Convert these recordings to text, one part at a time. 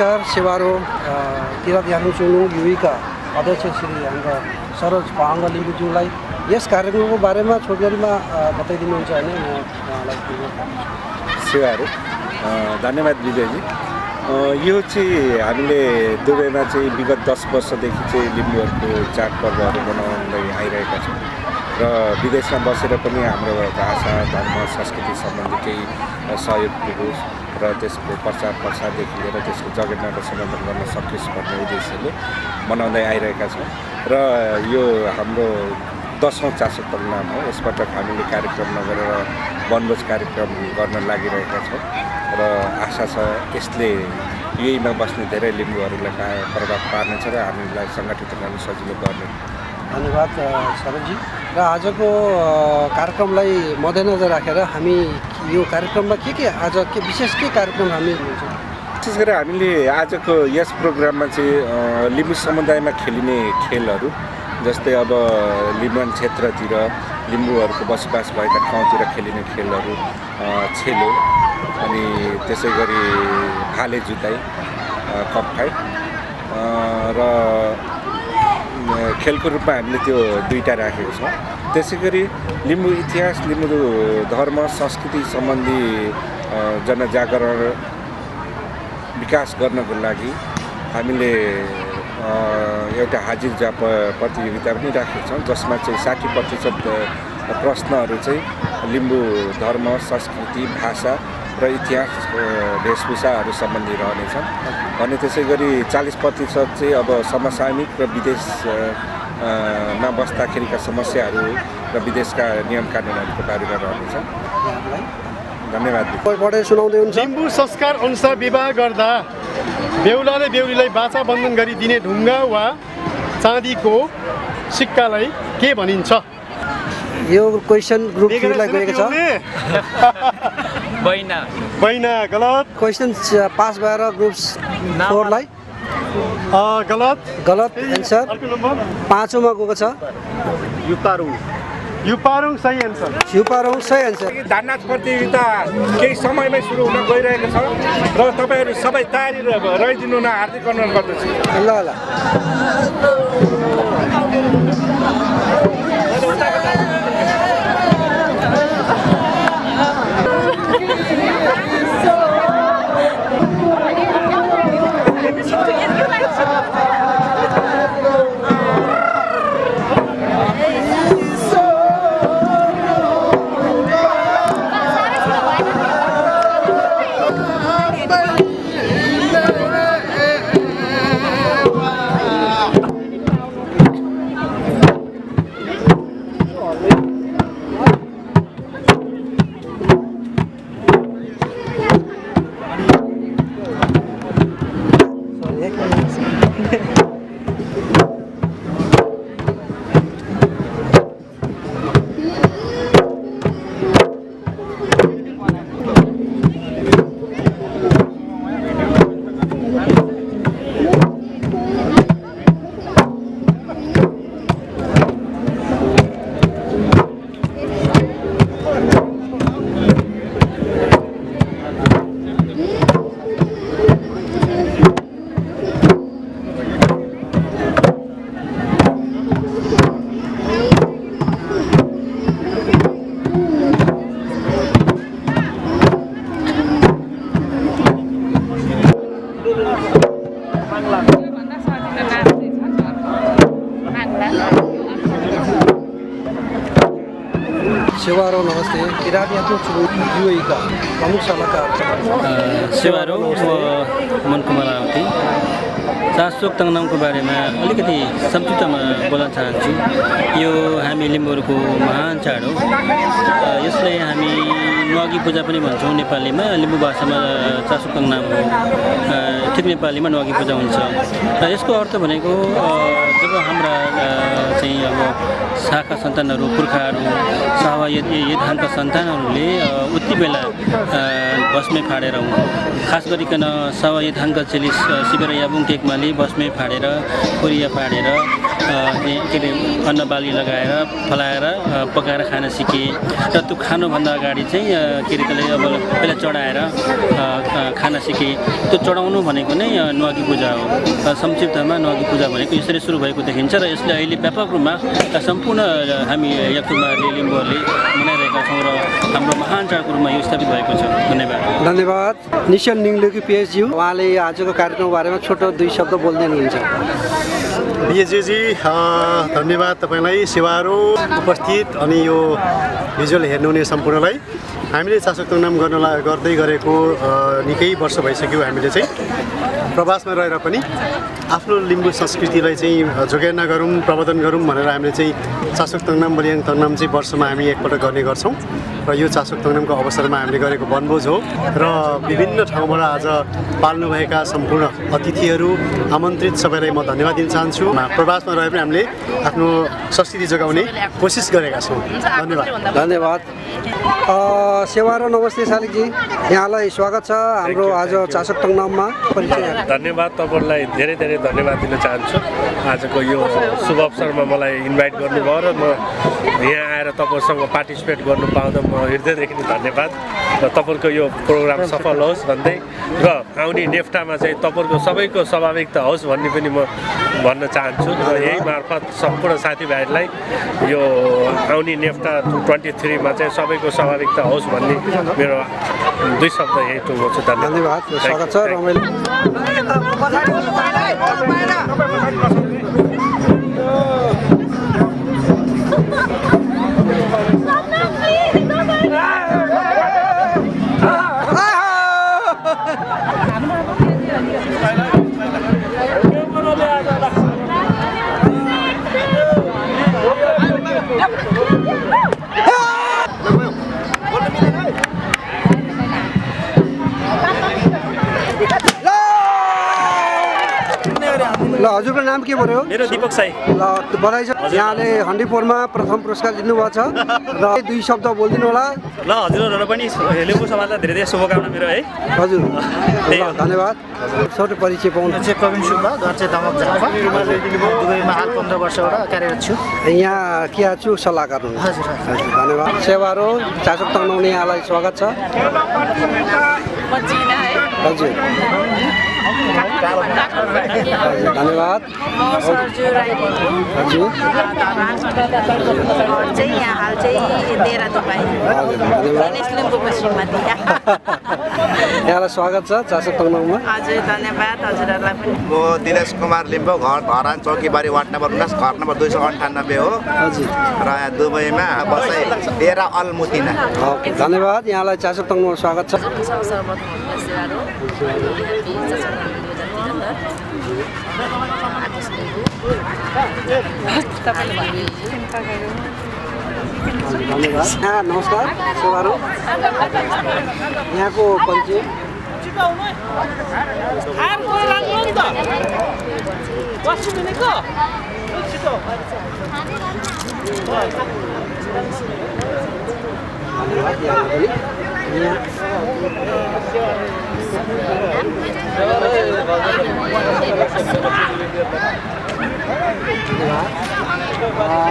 नमस्कार। सेवारो किरात यादव चुनु युविका अध्यक्ष श्री हाम्रा सरोज पाहाङ लिम्बुज्यूलाई यस कार्यक्रमको बारेमा छोटकरीमा बताइदिनुहुन्छ भने म उहाँलाई दिन चाहन्छु। सेवाहरू धन्यवाद विजयजी। यो चाहिँ हामीले दुबईमा चाहिँ विगत 10 वर्षदेखि चाहिँ लिम्बूहरूको चाडपर्वहरू मनाउँदै आइरहेका छौँ र विदेशमा बसेर पनि हाम्रो भाषा धर्म संस्कृति सम्बन्धी केही सहयोग पुगोस् र त्यसको प्रचार प्रसारदेखि लिएर त्यसको जगेर्ना र संवर्धन गर्न सकियोस् भन्ने उद्देश्यले मनाउँदै आइरहेका छौँ र यो हाम्रो 10औं चासो परिणाम हो। यसपटक हामीले कार्यक्रम नगरेर वनभोज कार्यक्रम गर्न लागिरहेका छौँ र आशा छ यसले यहीमा बस्ने धेरै लिम्बूहरूलाई प्रभाव पार्नेछ र हामीलाई सङ्गठित गर्न सजिलो गर्ने। धन्यवाद सरोजी। र आजको कार्यक्रमलाई मध्यनजर राखेर हामी यो कार्यक्रममा के आज विशेष के कार्यक्रम हामी हुन्छ? विशेष गरी हामीले आजको यस प्रोग्राममा चाहिँ लिम्बू समुदायमा खेलिने खेलहरू जस्तै अब लिम्बुवान क्षेत्रतिर लिम्बूहरूको बसोबास भएका ठाउँतिर खेलिने खेलहरू छेलो अनि त्यसै गरी भाले जुधाइ कपखाइ र खेलको रूपमा हामीले त्यो दुईटा राखेको छौँ। त्यसै गरी लिम्बू इतिहास लिम्बू धर्म संस्कृति सम्बन्धी जनजागरण विकास गर्नको लागि हामीले एउटा हाजिर जवाब प्रतियोगिता पनि राखेका छौँ जसमा चाहिँ 60% प्रश्नहरू चाहिँ लिम्बू धर्म संस्कृति भाषा र इतिहास वेशभूषाहरू सम्बन्धी रहनेछन् भने त्यसै गरी 40% चाहिँ अब समसामयिक र विदेशमा बस्दाखेरिका समस्याहरू र विदेशका नियम कानुनहरूको बारेमा रहनेछन्। धन्यवाद। पढेर सुनाउँदै हुन्छ। लिम्बू संस्कार अनुसार विवाह गर्दा बेहुलाले बेहुलीलाई बाचा बन्धन गरिदिने ढुङ्गा वा चाँदीको सिक्कालाई के भनिन्छ? यो क्वेसन ग्रुप 3 लाई गएको छ। बैना गलत। क्वेसन पास भएर ग्रुप 4 लाई गलत एन्सर। 5 मा गएको छ युपारुङ सही एन्सर। युपारुङ सही एन्सर। धान नाच प्रतियोगिता केही समयमै सुरु हुन गइरहेको छ र तपाईहरु सबै तयारी रहिदिनु न हार्दिक अनुरोध गर्दछु। ल ल सेवारो नमस्ते। किरात यादव चुनु युएका प्रमुख सल्लाहकार। सेवारो मन कुमार आवती। चासोक तङनामको बारेमा अलिकति संक्षिप्तमा बोल्न चाहन्छु। यो हामी लिम्बूहरूको महान चाड हो। यसलाई हामी नुवागी पूजा पनि भन्छौँ नेपालीमा। लिम्बू भाषामा चासोक तङनाम हो। ठिक नेपालीमा नुवागी पूजा हुन्छ र यसको अर्थ भनेको जब हाम्रा चाहिँ अब शाखा सन्तानहरू पुर्खाहरू शाहवायतहानका सन्तानहरूले उति बेला बस्मै फाडेर खास गरिकन शाहवायतहानका चेली शिविर याबुङ टेकमाले बस्मै फाडेर कोरिया फाडेर के अरे अन्न बाली लगाएर फलाएर पकाएर खान सिके र त्यो खानुभन्दा अगाडि चाहिँ के अरे त्यसलाई अब पहिला चढाएर खान सिके त्यो चढाउनु भनेको नै नुवाकी पूजा हो संक्षिप्तमा नुवाकी पूजा भनेको यसरी सुरु भएको देखिन्छ र यसले अहिले व्यापक रूपमा सम्पूर्ण हामी याक्थुमाहरूले लिम्बूहरूले मनाइरहेका छौँ र हाम्रो महान चाडको रूपमा यो स्थापित भएको छ धन्यवाद धन्यवाद निशन निङलेकी पिएचजी उहाँले आजको कार्यक्रमको बारेमा छोटो 2 शब्द बोल्दै हुनुहुन्छ बिएचजी धन्यवाद तपाईँलाई सेवाहरू उपस्थित अनि यो भिजुअल हेर्नुहुने सम्पूर्णलाई हामीले चासोक नाम गर्दै गरेको निकै वर्ष भइसक्यो हामीले चाहिँ प्रवासमा रहेर पनि आफ्नो लिम्बू संस्कृतिलाई चाहिँ जोगाउन गरौँ प्रवर्धन गरौँ भनेर हामीले चाहिँ चासोक तङनाम बलियाङ तङनाम चाहिँ वर्षमा हामी एकपल्ट गर्ने गर्छौँ र यो चासोक तङनामको अवसरमा हामीले गरेको वनभोज हो र विभिन्न ठाउँबाट आज पाल्नुभएका सम्पूर्ण अतिथिहरू आमन्त्रित सबैलाई म धन्यवाद दिन चाहन्छु प्रवासमा रहे पनि हामीले आफ्नो संस्कृति जोगाउने कोसिस गरेका छौँ धन्यवाद धन्यवाद सेवा र नमस्ते शालिकजी यहाँलाई स्वागत छ हाम्रो आज चासोक तङनाममा परिचय धन्यवाद तपाईँलाई धेरै धेरै धन्यवाद दिन चाहन्छु आजको यो शुभ अवसरमा मलाई इन्भाइट गर्नुभयो र म यहाँ आएर तपाईँसँग पार्टिसिपेट गर्नु पाउँदा म हृदयदेखि धन्यवाद र तपाईँको यो प्रोग्राम सफल होस् भन्दै र आउने नेफ्टामा चाहिँ तपाईँको सबैको स्वाभाविकता होस् भन्ने पनि म भन्न चाहन्छु र यही मार्फत सम्पूर्ण साथीभाइहरूलाई यो आउने नेफ्टा 23 मा चाहिँ सबैको स्वाभाविकता होस् भन्ने मेरो 2 शब्द यही टुङ्गो छु धन्यवाद स्वागत छ रमाइलो ल हजुरको नाम के पर्यो मेरो दीपक साई ल बधाई छ यहाँले हन्डीपोरमा प्रथम पुरस्कार जित्नुभएको छ र 2 शब्द बोलिदिनु होला ल हजुरहरुलाई पनि लिम्बू समाजलाई धेरै धेरै शुभकामना मेरो है हजुर ल धन्यवाद छोटो परिचय पाउनु चाहिँ प्रवीण सुब्बा घर चाहिँ दमक झापा दुबईमा हाल 15 वर्षबाट कार्यरत छु यहाँ के छु सल्लाहकार हुनुहुन्छ हजुर धन्यवाद सेवारो चासोक तङनाउने यहाँलाई स्वागत छ हजुर धन्यवाद सरजु राई हजुर चाहिँ यहाँ हाल चाहिँ देरा दुबई गणेश लिम्बूको श्रीमती यहाँलाई स्वागत छ चासोक तङनाममा हजुर धन्यवाद हजुरहरूलाई पनि म दिनेश कुमार लिम्बू घर धरान चौकीबारी वार्ड नम्बर 19 घर नम्बर 298 हो हजुर र यहाँ दुबईमा बसाइ डेरा अल मुतिना ओके धन्यवाद यहाँलाई चासोक तङनाममा स्वागत छ धन्यवाद नमस्कार सेवारो यहाँको परिचय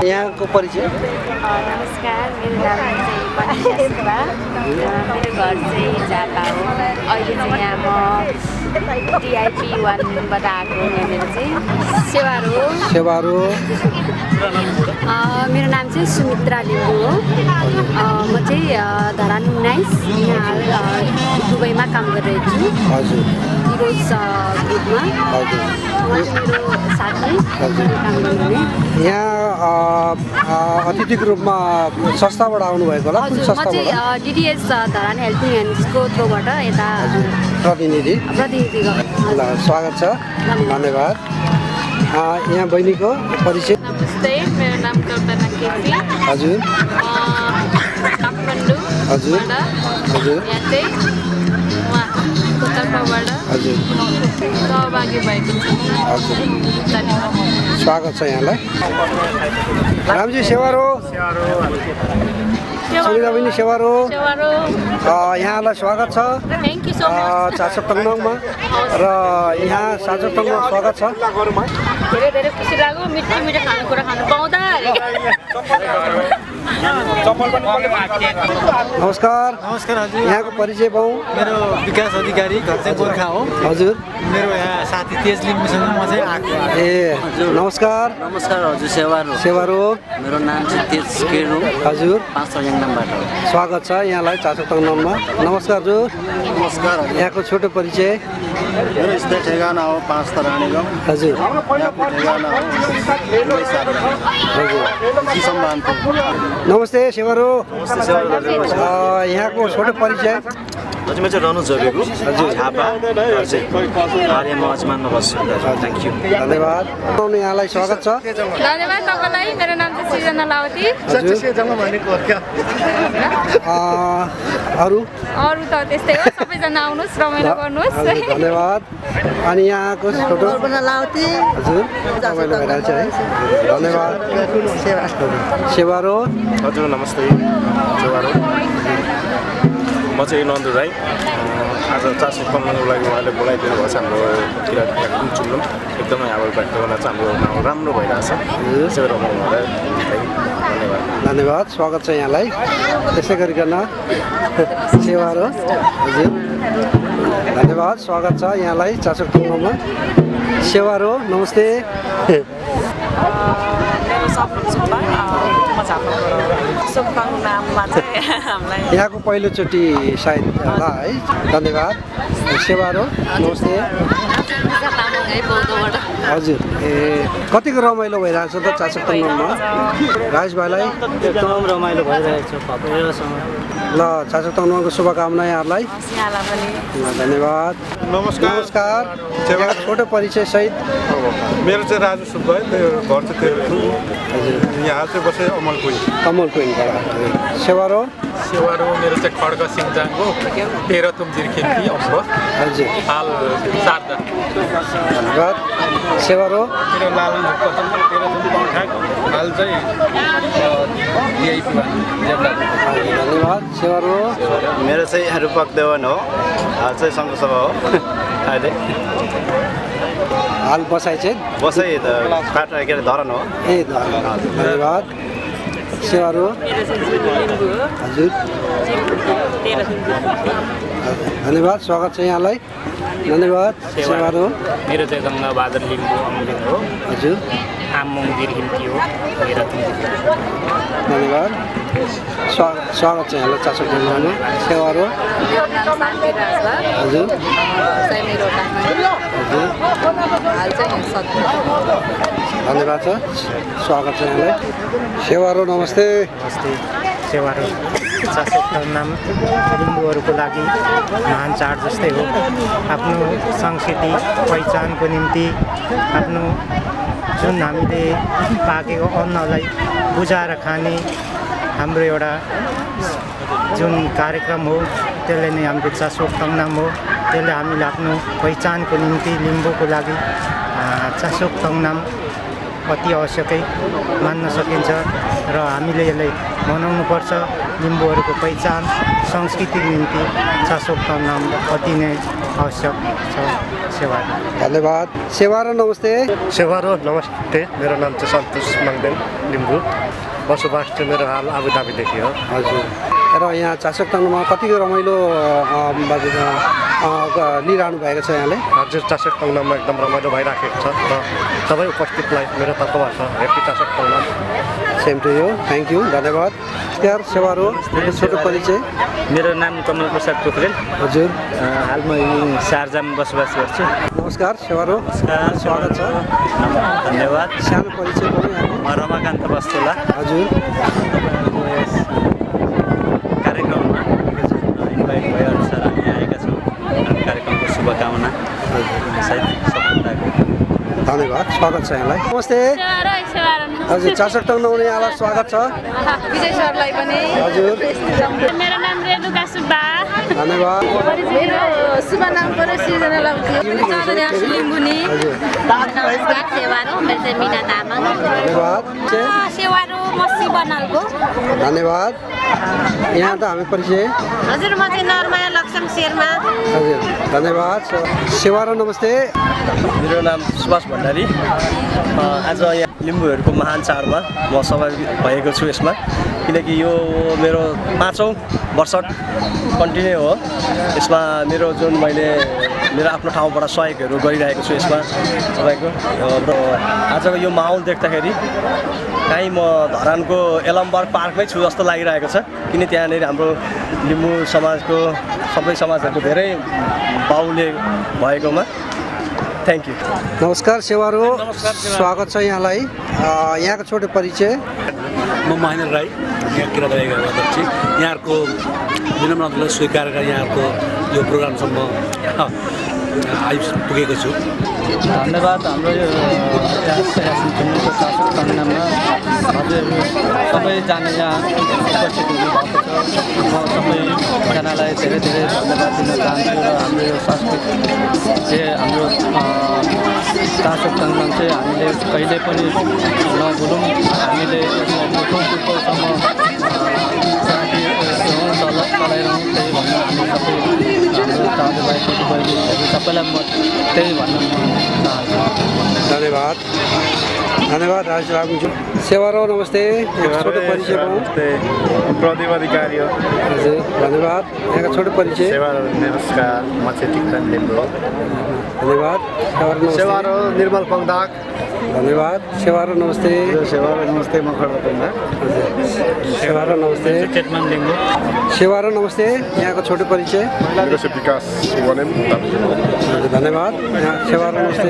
यहाँको परिचय नमस्कार मेरो नाम चाहिँ मनिषा सुब्बा मेरो घर चाहिँ झापा हो अहिले चाहिँ यहाँ म टिआइपी 1बाट आएको यहाँनिर चाहिँ सेवारो मेरो नाम चाहिँ सुमित्रा लिम्बू हो म चाहिँ धरान 19 यहाँ दुबईमा काम गरिरहेको छु हजुर हिरोज ग्रुपमा मेरो साथी काम गर्नुहुने यहाँ अतिथिको रूपमा संस्थाबाट आउनुभएको होला कुन म संस्थाबाट चाहिँ डिडिएस धरान हेल्पिङ ह्यान्ड्सको थ्रुबाट यता प्रतिनिधि ल स्वागत छ धन्यवाद यहाँ बहिनीको परिचय नमस्ते मेरो नाम कल्पना केपी हजुर काठमाडौँ हजुर हजुर यहाँ चाहिँ तर्फबाट हजुर सहभागी भएको छु हजुर धन्यवाद स्वागत छ यहाँलाई रामजी सेवारो सङ्गीता बहिनी सेवारो यहाँलाई स्वागत छ थ्याङ्क यू सो मच चासो तङनाङमा र यहाँ साझो तङमा स्वागत छ धेरै धेरै खुसी लाग्यो मिठो मिठो खानेकुरा खानु पाउँदा नमस्कार नमस्कार हजुर यहाँको परिचय पाउँ मेरो विकास अधिकारी घर चाहिँ गोर्खा हो हजुर मेरो यहाँ साथी तेज लिम्बूसँग म चाहिँ आएको ए नमस्कार नमस्कार हजुर सेवारो सेवारो मेरो नाम चाहिँ तेज केरो हजुर 5 याङनामबाट स्वागत छ यहाँलाई चासो तङनाङमा नमस्कार हजुर नमस्कार यहाँको छोटो परिचय मेरो स्थायी ठेगाना हो 5 तरानी गाउँ हजुर यहाँको ठेगाना हो हजुर नमस्ते सेवारो यहाँको छोटो परिचय हजुर म चाहिँ रनु जोगेको हजुर झापा आर्यमा अजमानमा बस्छु थ्याङ्क यू धन्यवाद यहाँलाई स्वागत छ धन्यवाद तपाईँलाई मेरो नाम चाहिँ सृजना लावती अरू अरू त त्यस्तै हो सबैजना आउनुहोस् रमाइलो गर्नुहोस् धन्यवाद अनि यहाँको छोटो लावती हजुर रमाइलो भइरहेछ है धन्यवाद सेवारो हजुर नमस्ते सेवारो म चाहिँ नन्दु राई आज चासो कमाउनुको लागि उहाँले बोलाइदिनु भएको छ हाम्रो चुन्नु एकदमै अब व्यक्तिगत चाहिँ हाम्रो माहौल राम्रो भइरहेछ त्यसै गरेर धन्यवाद धन्यवाद स्वागत छ यहाँलाई त्यसै गरिकन सेवारो हजुर धन्यवाद स्वागत छ यहाँलाई चासो तङनाङमा सेवारो नमस्ते यहाँको पहिलोचोटि सायद होला है धन्यवाद सेवारो नमस्ते हजुर ए कतिको रमाइलो भइरहेको छ त चासो तङनाङमा राजेश भाइलाई एकदम रमाइलो भइरहेको छ ल चासो तङनाङको शुभकामना यहाँहरूलाई धन्यवाद नमस्कार छोटो परिचय सहित मेरो चाहिँ राजु सुब्बा घर चाहिँ यहाँ चाहिँ बसे अमल कोइनबाट सेवारो मेरो चाहिँ खड्ग सिङजाङको तेह्रथुम जिर्खिम्ती अम्ब हजुर हाल सारदा धन्यवाद सेवारो मेरो लालन तेह्रथुम पौठाक हाल चाहिँ धन्यवाद सेवारो मेरो चाहिँ रूपक देवन हो हाल चाहिँ सङ्घसभा हो अहिले हाल बसाइ चाहिँ बसाइ त काठ के अरे धरन हो ए धन्यवाद सेवारो हजुर धन्यवाद स्वागत छ यहाँलाई धन्यवाद सेवारो मेरो चाहिँ गङ्गाबहादुर लिम्बू अम्लिङ हो हजुर आम्मोङ जिर्खिम्ती हो धन्यवाद स्वागत छ यहाँलाई चासो तङनाङमा सेवारो हजुर धन्यवाद छ स्वागत छ यहाँलाई सेवारो नमस्ते सेवारो चासो तङनाम लिम्बूहरूको लागि महान चाड जस्तै हो आफ्नो संस्कृति पहिचानको निम्ति आफ्नो जुन हामीले पाकेको अन्नलाई बुझाएर खाने हाम्रो एउटा जुन कार्यक्रम हो त्यसले नै हाम्रो चासो तङनाम हो त्यसले हामीले आफ्नो पहिचानको निम्ति लिम्बूको लागि चासो तङनाम अति आवश्यकै मान्न सकिन्छ र हामीले यसलाई मनाउनुपर्छ लिम्बूहरूको पहिचान संस्कृतिको निम्ति चासो तङनाम अति नै आवश्यक छ सेवारो धन्यवाद सेवारो नमस्ते सेवारो नमस्ते मेरो नाम चाहिँ सन्तोष मङ्देन लिम्बू बसोबास चाहिँ मेरो हाल आबुधाबीदेखि हो हजुर र यहाँ चासो तङनाङमा कतिको रमाइलो लिइरहनु भएको छ यहाँले हजुर चासो तङनाङमा एकदम रमाइलो भइराखेको छ र सबै उपस्थितलाई मेरो तर्फबाट happy Chasok Tangnam same to you thank you धन्यवाद नमस्कार सेवारो छोटो परिचय मेरो नाम कमल प्रसाद पोखरेल हजुर हाल म सारजामा बसोबास गर्छु नमस्कार सेवारो स्वागत छ धन्यवाद सानो परिचय पनि म रमाकान्त बस्तोला हजुर कार्यक्रममा इन्भाइट भएअनुसार हामी आएका छौँ कार्यक्रमको शुभकामना सायद सफलताको धन्यवाद स्वागत छ यहाँलाई नमस्ते हजुर चासक तङ्नाउने यहाँलाई स्वागत छ विजय सरलाई पनि हजुर मेरो नाम रेणुका सुब्बा धन्यवाद मेरो शुभ नाम परे सृजना लौकी लिम्बुनी नमस्कार सेवारो मेरो चाहिँ मिना तामाङ धन्यवाद सेवारो मसी बनालको धन्यवाद यहाँ त हामी परिचय हजुर म चाहिँ नरमाया लक्ष्म शेर्मा हजुर धन्यवाद सेवारो नमस्ते मेरो नाम सुभाष भण्डारी आज यहाँ लिम्बूहरूको महान चाडमा म सहभागी भएको छु यसमा किनकि यो मेरो 5औं वर्ष कन्टिन्यू हो यसमा मेरो जुन मैले मेरो आफ्नो ठाउँबाट सहयोगहरू गरिरहेको छु यसमा तपाईँको आजको यो माहौल देख्दाखेरि काहीँ म धरानको एलमबर्ग पार्कमै छु जस्तो लागिरहेको छ किन त्यहाँनिर हाम्रो लिम्बू समाजको सबै समाजहरूको धेरै बाहुल्य भएकोमा थ्याङ्क यू नमस्कार सेवारो स्वागत छ यहाँलाई यहाँको छोटो परिचय म महेन्द्र राई यहाँ किराबारीका अध्यक्ष यहाँहरूको विनम्रतालाई स्वीकार गरेर यहाँहरूको यो प्रोग्रामसम्म आइपुगेको छु धन्यवाद हाम्रो यो चासक तङ्नामा हजुरहरू सबैजना यहाँ उपस्थित हुनुभएको छ म सबैजनालाई धेरै धेरै धन्यवाद दिन चाहन्छु र हाम्रो यो संस्कृति हाम्रो चासक तङ्नामा चाहिँ हामीले कहिले पनि नभुलौँ हामीले टुप्पोसम्म चलाइरहँ त्यही भन्न हामी सबै हाम्रो दाजुभाइ दिदीबहिनीहरू सबैलाई म त्यही भन्न म चाहन्छु धन्यवाद धन्यवाद राज रामजू सेवारो नमस्ते छोटो परिचय नमस्ते प्रदीप अधिकारी हो हजुर धन्यवाद यहाँको छोटो परिचय सेवारो नमस्कार म चाहिँ टिक्रान लिम्बू धन्यवाद सेवारो निर्मल पङ्दाक धन्यवाद सेवारो नमस्ते सेवारो नमस्ते म खड्का पङ्दाक सेवारो नमस्ते चेतमान लिम्बू सेवारो नमस्ते यहाँको छोटो परिचय मेरो चाहिँ विकास वनेम धन्यवाद यहाँ सेवारो नमस्ते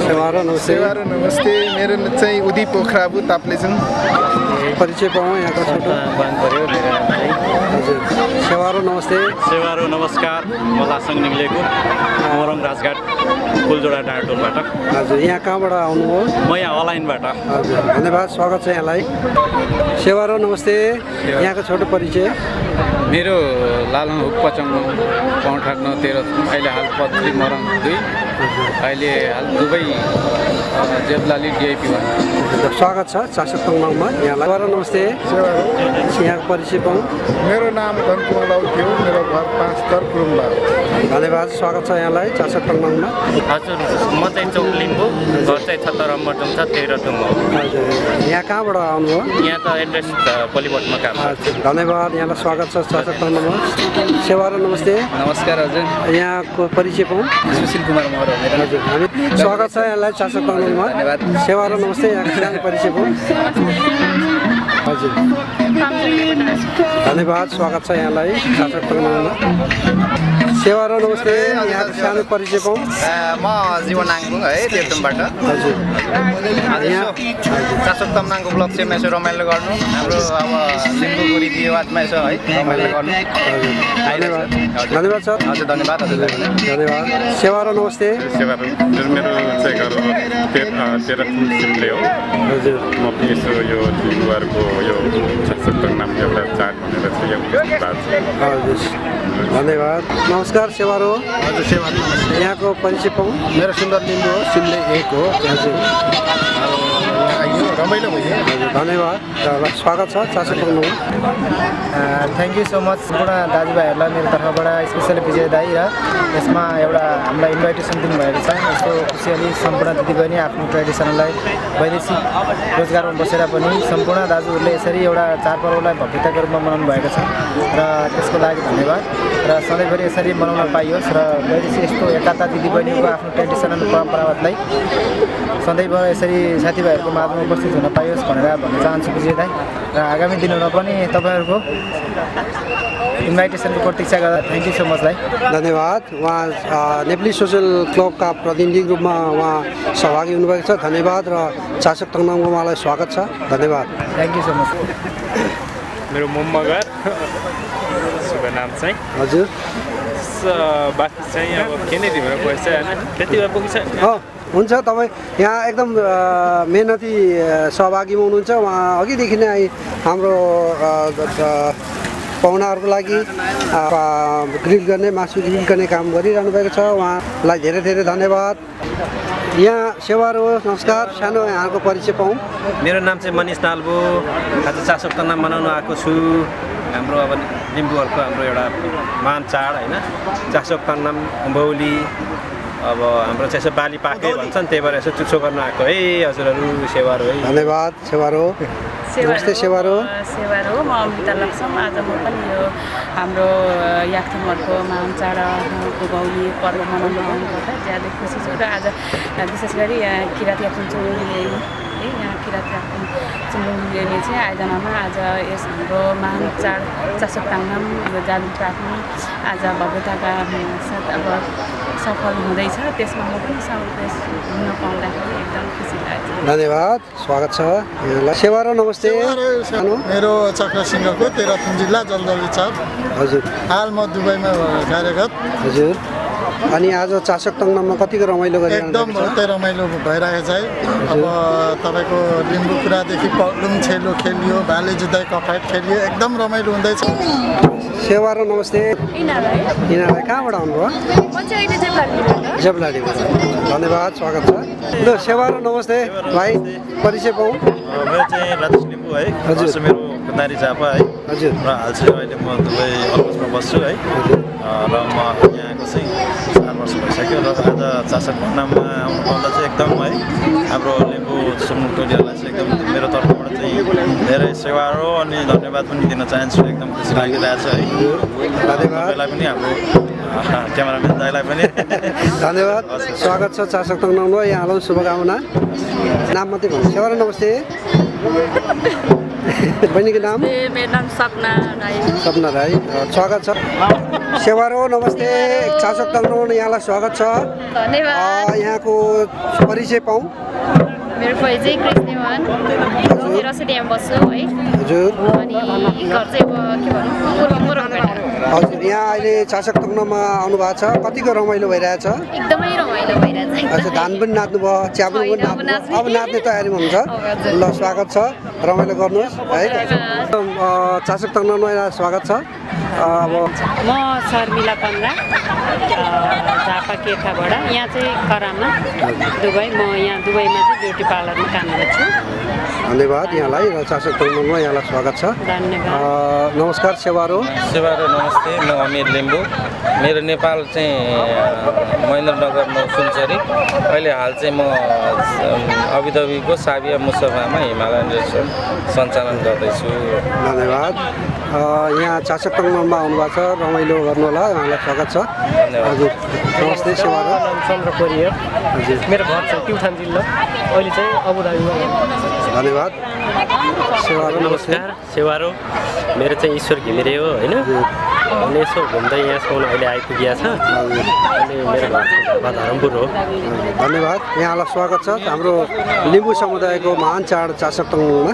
सेवारो नमस्ते सेवारो नमस्ते मेरो चाहिँ उदी पोखराबु ताप्लेजुङ परिचय पाऊँ यहाँको छोटो हजुर सेवारो नमस्ते सेवारो नमस्कार म लासाङ निम्लेको मोरङ राजघाट फुलजोडा डाँडोलबाट हजुर यहाँ कहाँबाट आउनुभयो म यहाँ अलाइनबाट हजुर धन्यवाद स्वागत छ यहाँलाई सेवारो नमस्ते यहाँको छोटो परिचय मेरो लालङ हुक्पचङ पौठाक 913 अहिले हाल पत्री मोरङ 2 अहिले हाल दुबई जेबलाली डिआइपी स्वागत छ चासक तङ्नामा यहाँलाई सेवारो नमस्ते यहाँको परिचय पाऊँ मेरो नाम धनकुमार लौकी हो मेरो घर 5 तर कुरुम्बा धन्यवाद स्वागत छ यहाँलाई चासक तङ्नामा हजुर म चाहिँ चौक लिम्बू घर चाहिँ 76 रम्बरजुङ छ 13 तुम हो हजुर यहाँ कहाँबाट आउनुभयो यहाँ त एड्रेस पोलिबोटमा काम धन्यवाद यहाँलाई स्वागत छ चासक तङ्नामा सेवारो नमस्ते नमस्कार हजुर यहाँको परिचय पाऊँ सुशील कुमार मौर्य हजुर हामी स्वागत छ यहाँलाई चासक तङ्नामा सेवारो नमस्ते यहाँको परिचय पाऊँ हजुर धन्यवाद स्वागत छ यहाँलाई चासक तङ्नामा सेवारो नमस्ते यहाँको सानो परिचय पाऊँ म जीवन आङबुङ है तेर्तुमबाट हजुर यहाँ चासक तम्नाङको उपलक्ष्यमा यसो रमाइलो गर्नु हाम्रो अब लिम्बूको रीतिरिवाजमा यसो है रमाइलो गर्नु धन्यवाद धन्यवाद सर हजुर धन्यवाद हजुर धन्यवाद सेवारो नमस्ते सेवारो मेरो चाहिँ घर तेह्रथुम सिमले हो हजुर म पनि यसो यो लिम्बूहरूको यो चासक तङ्नाम एउटा चाड भनेर चाहिँ यो हजुर धन्यवाद नमस्कार सेवारो हजुर सेवा नमस्ते यहाँको परिचय पाऊँ मेरो सुन्दर लिम्बू हो सिमले 1 हो हजुर रमाइलो भयो धन्यवाद स्वागत छ चासक तङ्नामा थ्याङ्क यू सो मच सम्पूर्ण दाजुभाइहरूलाई मेरो तर्फबाट स्पेसली विजय दाई र यसमा एउटा हामीलाई इन्भाइटेसन दिनुभएको छ यस्तो खुसियाली सम्पूर्ण दिदीबहिनी आफ्नो ट्रेडिसनलाई वैदेशिक रोजगारमा बसेर पनि सम्पूर्ण दाजुहरूले यसरी एउटा चाडपर्वलाई भव्यताको रूपमा मनाउनु भएको छ र त्यसको लागि धन्यवाद र सधैँभरि यसरी मनाउन पाइयोस् र वैदेशिक यस्तो एकता दिदीबहिनीको आफ्नो ट्रेडिसनल परम्परालाई सधैँभर यसरी साथीभाइहरूको माझमा उपस्थित हुन पाइयोस् भनेर भन्न चाहन्छु विजय दाई र आगामी दिनहरूमा पनि तपाईँहरूको इन्भाइटेसनको प्रतीक्षा गर्दा थ्याङ्क यू सो मच भाइ धन्यवाद उहाँ नेपाली सोसल क्लबका प्रतिनिधिको रूपमा उहाँ सहभागी हुनुभएको छ धन्यवाद र चासक तङ्नामको उहाँलाई स्वागत छ धन्यवाद थ्याङ्क यू सो मच मेरो मोम मगर शुभ नाम चाहिँ हजुर बाँकी चाहिँ अब केनेरीबाट पैसा होइन त्यति भए पुगिन्छ हुन्छ तपाईँ यहाँ एकदम मेहनती सहभागी हुनुहुन्छ उहाँ अघिदेखि नै हाम्रो पाहुनाहरूको लागि ग्रिल गर्ने मासु ग्रिल गर्ने काम गरिरहनु भएको छ उहाँलाई धेरै धेरै धन्यवाद। यहाँ सेवारो नमस्कार सानो यहाँको परिचय पाऊँ। मेरो नाम चाहिँ मनिष नाल्बो आज चासोक नाम मनाउन आएको छु। हाम्रो अब लिम्बूहरूको हाम्रो एउटा महान चाड होइन चासोक नाम उभौली अब हाम्रो चाहिँ यसो बाली पाके भन्छन् त्यही भएर यसो चुच्चो गर्न आएको है हजुरहरू सेवारो है धन्यवाद सेवारो। नमस्ते सेवारो। सेवारो म अमृता लक्ष्म आज म पनि यो हाम्रो याक्थुमहरूको महान चाड उभौली पर्व मनाउन आउनुपर्दा ज्यादै खुसी छु र आज विशेष गरी यहाँ किराँत याक्थुम चुमुलिए है यहाँ किराँत याक्थुम चुमुलिएले चाहिँ आयोजनामा आज यस हाम्रो महान चाड चासोक ताङनाम यो जादु प्राप्ति आज भव्यताका साथ अब सफल हुँदैछ त्यसमा म पनि समावेश हुन पाउँदाखेरि एकदम खुसी लाग्छ। धन्यवाद स्वागत छ यहाँलाई। सेवारो नमस्ते। मेरो चक्रसिंहको तेह्रथुम जिल्ला जलदौली चार। हजुर हाल म दुबईमा कार्यरत। हजुर अनि आज चासोक ताङनाममा कतिको रमाइलो गरिरहनु एकदम बहुतै रमाइलो भइरहेको छ है। अब तपाईँको लिम्बू कुरादेखि पौलुङ छेलो खेलियो भाले जुधाइ कफाइट खेलियो एकदम रमाइलो हुँदैछ। सेवारो नमस्ते। यिनीहरूलाई कहाँबाट आउनुभयो? जेब्लाडीबाट। धन्यवाद स्वागत छ। ल सेवारो नमस्ते भाइ परिचय पाऊँ। मेरो चाहिँ राजेश लिम्बू है। हजुर मेरो कुनारी झापा है। हजुर र हाल चाहिँ अहिले म दुबई अलमोस्टमा बस्छु है र म यहाँको चाहिँ 4 वर्ष भइसक्यो र आज चासोक नाममा आउनु पाउँदा चाहिँ एकदम है हाम्रो लिम्बू सुमुङ टोलीहरूलाई चाहिँ एकदम मेरो तर्फबाट चाहिँ धेरै सेवारो अनि धन्यवाद पनि दिन चाहन्छु। एकदम खुसी लागिरहेको छ है। तपाईँलाई पनि हाम्रो क्यामेराम्यान दाइलाई पनि धन्यवाद स्वागत छ चासोक ताङनाममा यहाँलाई शुभकामना। नाम मात्रै भन्नु। सेवारो नमस्ते। बहिनीको नाम? मेरो नाम सपना राई। सपना राई स्वागत छ। सेवारो नमस्ते चासोक ताङनाममा यहाँलाई स्वागत छ। धन्यवाद। यहाँको परिचय पाऊँ। मेरो परिचय कृष्णमान म रसुलियामा बस्छु है। हजुर अनि घर चाहिँ अब के भनौँ मोरङबाट। हजुर यहाँ अहिले चासोक ताङनाममा आउनु भएको छ कतिको रमाइलो भइरहेछ? एकदमै रमाइलो भइरहेछ। अच्छा धान पनि नाच्नु भयो चिया पनि नाच्नु अब नाच्ने तयारीमा हुन्छ। ल स्वागत छ रमाइलो गर्नुहोस् है। चासोक ताङनाममा स्वागत छ। अब म शर्मिला पन्दा झापा केखाबाट यहाँ चाहिँ करामा दुबई म यहाँ दुबईमा चाहिँ ब्युटी पार्लरमा काम गर्छु। धन्यवाद यहाँलाई र चासोक ताङनाममा यहाँलाई स्वागत छ। धन्यवाद। नमस्कार सेवारो। सेवारो नमस्ते म अमिर लिम्बू। मेरो नेपाल चाहिँ महेन्द्रनगर सुनसरी। अहिले हाल चाहिँ म अबुधाबीको साबिया मुसफामा हिमालयन रेस्टुरेन्ट सञ्चालन गर्दैछु। धन्यवाद। यहाँ चासोक ताङनाममा आउनुभएको छ रमाइलो गर्नु होला यहाँलाई स्वागत छ। हजुर नमस्ते सेवारो। चन्द्र कोरियर। हजुर मेरो घर चाहिँ प्युठान जिल्ला अहिले चाहिँ अबुधाबीमा। धन्यवाद। सेवारो नमस्कार सेवारो। मेरो चाहिँ ईश्वर घिमिरे हो होइन अनि यसो घुम्दै यहाँसम्म अहिले आइपुगेको छ अनि मेरो घर धरमपुर हो। धन्यवाद यहाँलाई स्वागत छ हाम्रो लिम्बू समुदायको महान चाड चासोक ताङनाममा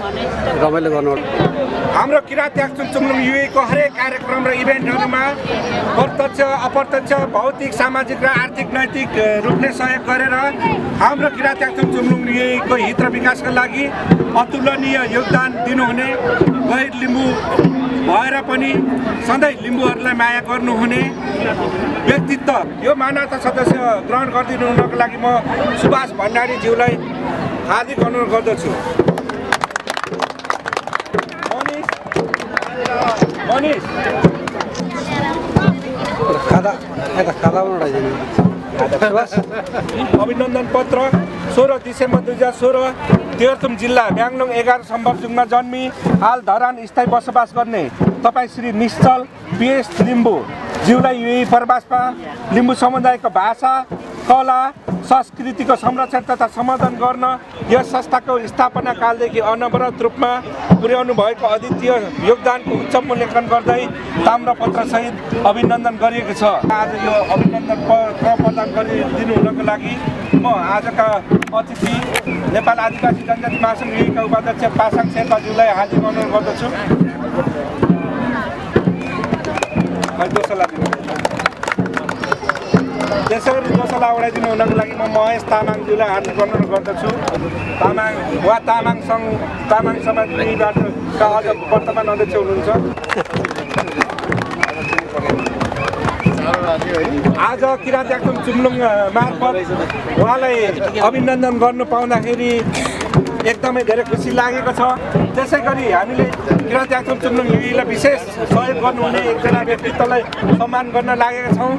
रमाइलो गर्नु। हाम्रो किराँत याक्थुम चुमुलिङ युएको हरेक कार्यक्रम र इभेन्टहरूमा प्रत्यक्ष अप्रत्यक्ष भौतिक सामाजिक र आर्थिक नैतिक रूपले सहयोग गरेर हाम्रो किराँत याक्थुम चुमुलिङ युएको हित र विकासका लागि अतुलनीय योगदान दिनुहुने गैर लिम्बू भएर पनि सधैँ लिम्बूहरूलाई माया गर्नुहुने व्यक्तित्व यो मानवता सदस्य ग्रहण गरिदिनु हुनको लागि म सुभाष भण्डारीज्यूलाई हार्दिक अनुरोध गर्दछु। मनिष अभिनन्दन पत्र 16 डिसेम्बर 2016 तेह्रथुम जिल्ला ब्याङलोङ 11 सम्बरजुङमा जन्मी हाल धरान स्थायी बसोबास गर्ने तपाईँ श्री निश्चल पिएस लिम्बू ज्यूलाई युए प्रवासमा लिम्बू समुदायको भाषा कला संस्कृतिको संरक्षण तथा सम्वर्धन गर्न यस संस्थाको स्थापना कालदेखि अनवरत रूपमा पुर्याउनु भएको अद्वितीय योगदानको उच्च मूल्याङ्कन गर्दै ताम्रपत्रसहित अभिनन्दन गरिएको छ। आज यो अभिनन्दन पत्र प्रदान गरिदिनु हुनको लागि म आजका अतिथि नेपाल आदिवासी जनजाति महासङ्घ युएका उपाध्यक्ष पासाङ शेर्पाज्यूलाई हार्दिक अनुरोध गर्दछु। त्यसै गरी दोस्रोलाई उडाइदिनु हुनको लागि म महेश तामाङज्यूलाई हार्दिक अनुरोध गर्दछु। तामाङ सङ्घ तामाङ समाजबाट अझ वर्तमान अध्यक्ष हुनुहुन्छ। आज किरात याक्थुङ चुम्लुङ मार्फत उहाँलाई अभिनन्दन गर्नु पाउँदाखेरि एकदमै धेरै खुसी लागेको छ। त्यसै गरी हामीले किरात याक्थुङ चुम्लुङ युईलाई विशेष सहयोग गर्नुहुने एकजना व्यक्तित्वलाई सम्मान गर्न लागेका छौँ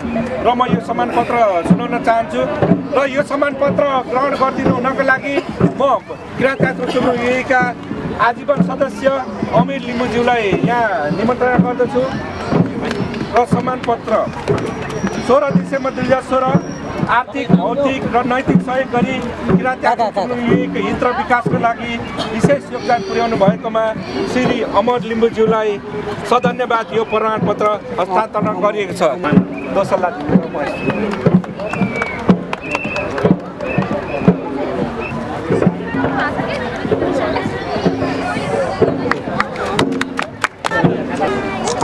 र म यो सम्मानपत्र सुनाउन चाहन्छु र यो सम्मानपत्र ग्रहण गरिदिनु हुनको लागि म किरात याक्थुङ चुम्लुङ युईका आजीवन सदस्य अमिर लिम्बूज्यूलाई यहाँ निमन्त्रणा गर्दछु र सम्मानपत्र 16 डिसेम्बर 2016 आर्थिक भौतिक र नैतिक सहयोग गरी किरात याक्थुङ चुम्लुङ युईको हित र विकासको लागि विशेष योगदान पुर्याउनु भएकोमा श्री अमर लिम्बूज्यूलाई सधन्यवाद यो प्रमाणपत्र हस्तान्तरण गरिएको छ। दोस्रोलाई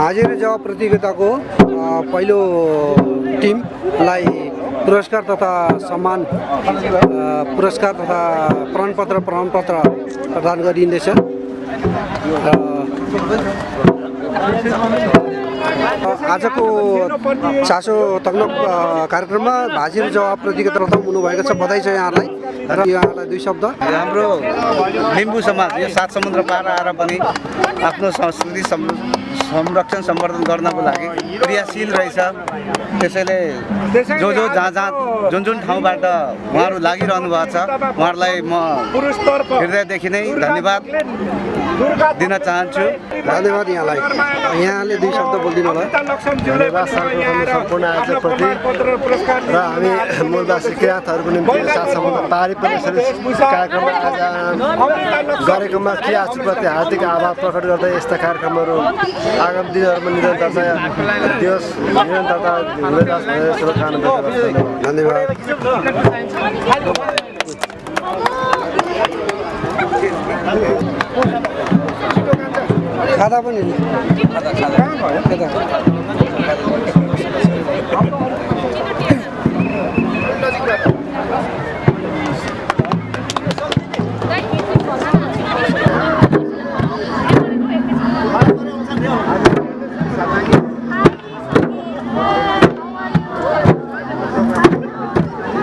हाजिर जवाब प्रतियोगिताको पहिलो टिमलाई पुरस्कार तथा सम्मान पुरस्कार तथा प्रमाणपत्र प्रदान गरिँदैछ। आजको चासो तग्न कार्यक्रममा हाजिर जवाब प्रतियोगिता प्रथम हुनुभएको छ। बधाई छ यहाँलाई र यहाँलाई दुई शब्द। हाम्रो लिम्बू समाज यो 7 समुद्र पार आएर पनि आफ्नो संस्कृति संरक्षण सम्वर्धन गर्नको लागि क्रियाशील रहेछ। त्यसैले जहाँ जुन ठाउँबाट उहाँहरू लागिरहनु भएको छ उहाँहरूलाई म हृदयदेखि नै धन्यवाद दिन चाहन्छु। धन्यवाद यहाँलाई। यहाँले दुई शब्द बोलिदिनु होला। धन्यवाद सम्पूर्ण आयोजकप्रति र हामी मूलवासी किराँतहरूको निम्ति 7 समुद्र पारी पनि कार्यक्रममा आज गरेकोमा किराँतप्रति हार्दिक आभार प्रकट गर्दै यस्ता कार्यक्रमहरू आगामी दिनहरूमा निरन्तरता दियोस्, निरन्तरता हुँदै जाओस् भनेर शुभकामना व्यक्त गर्छु। धन्यवाद। खादा पनि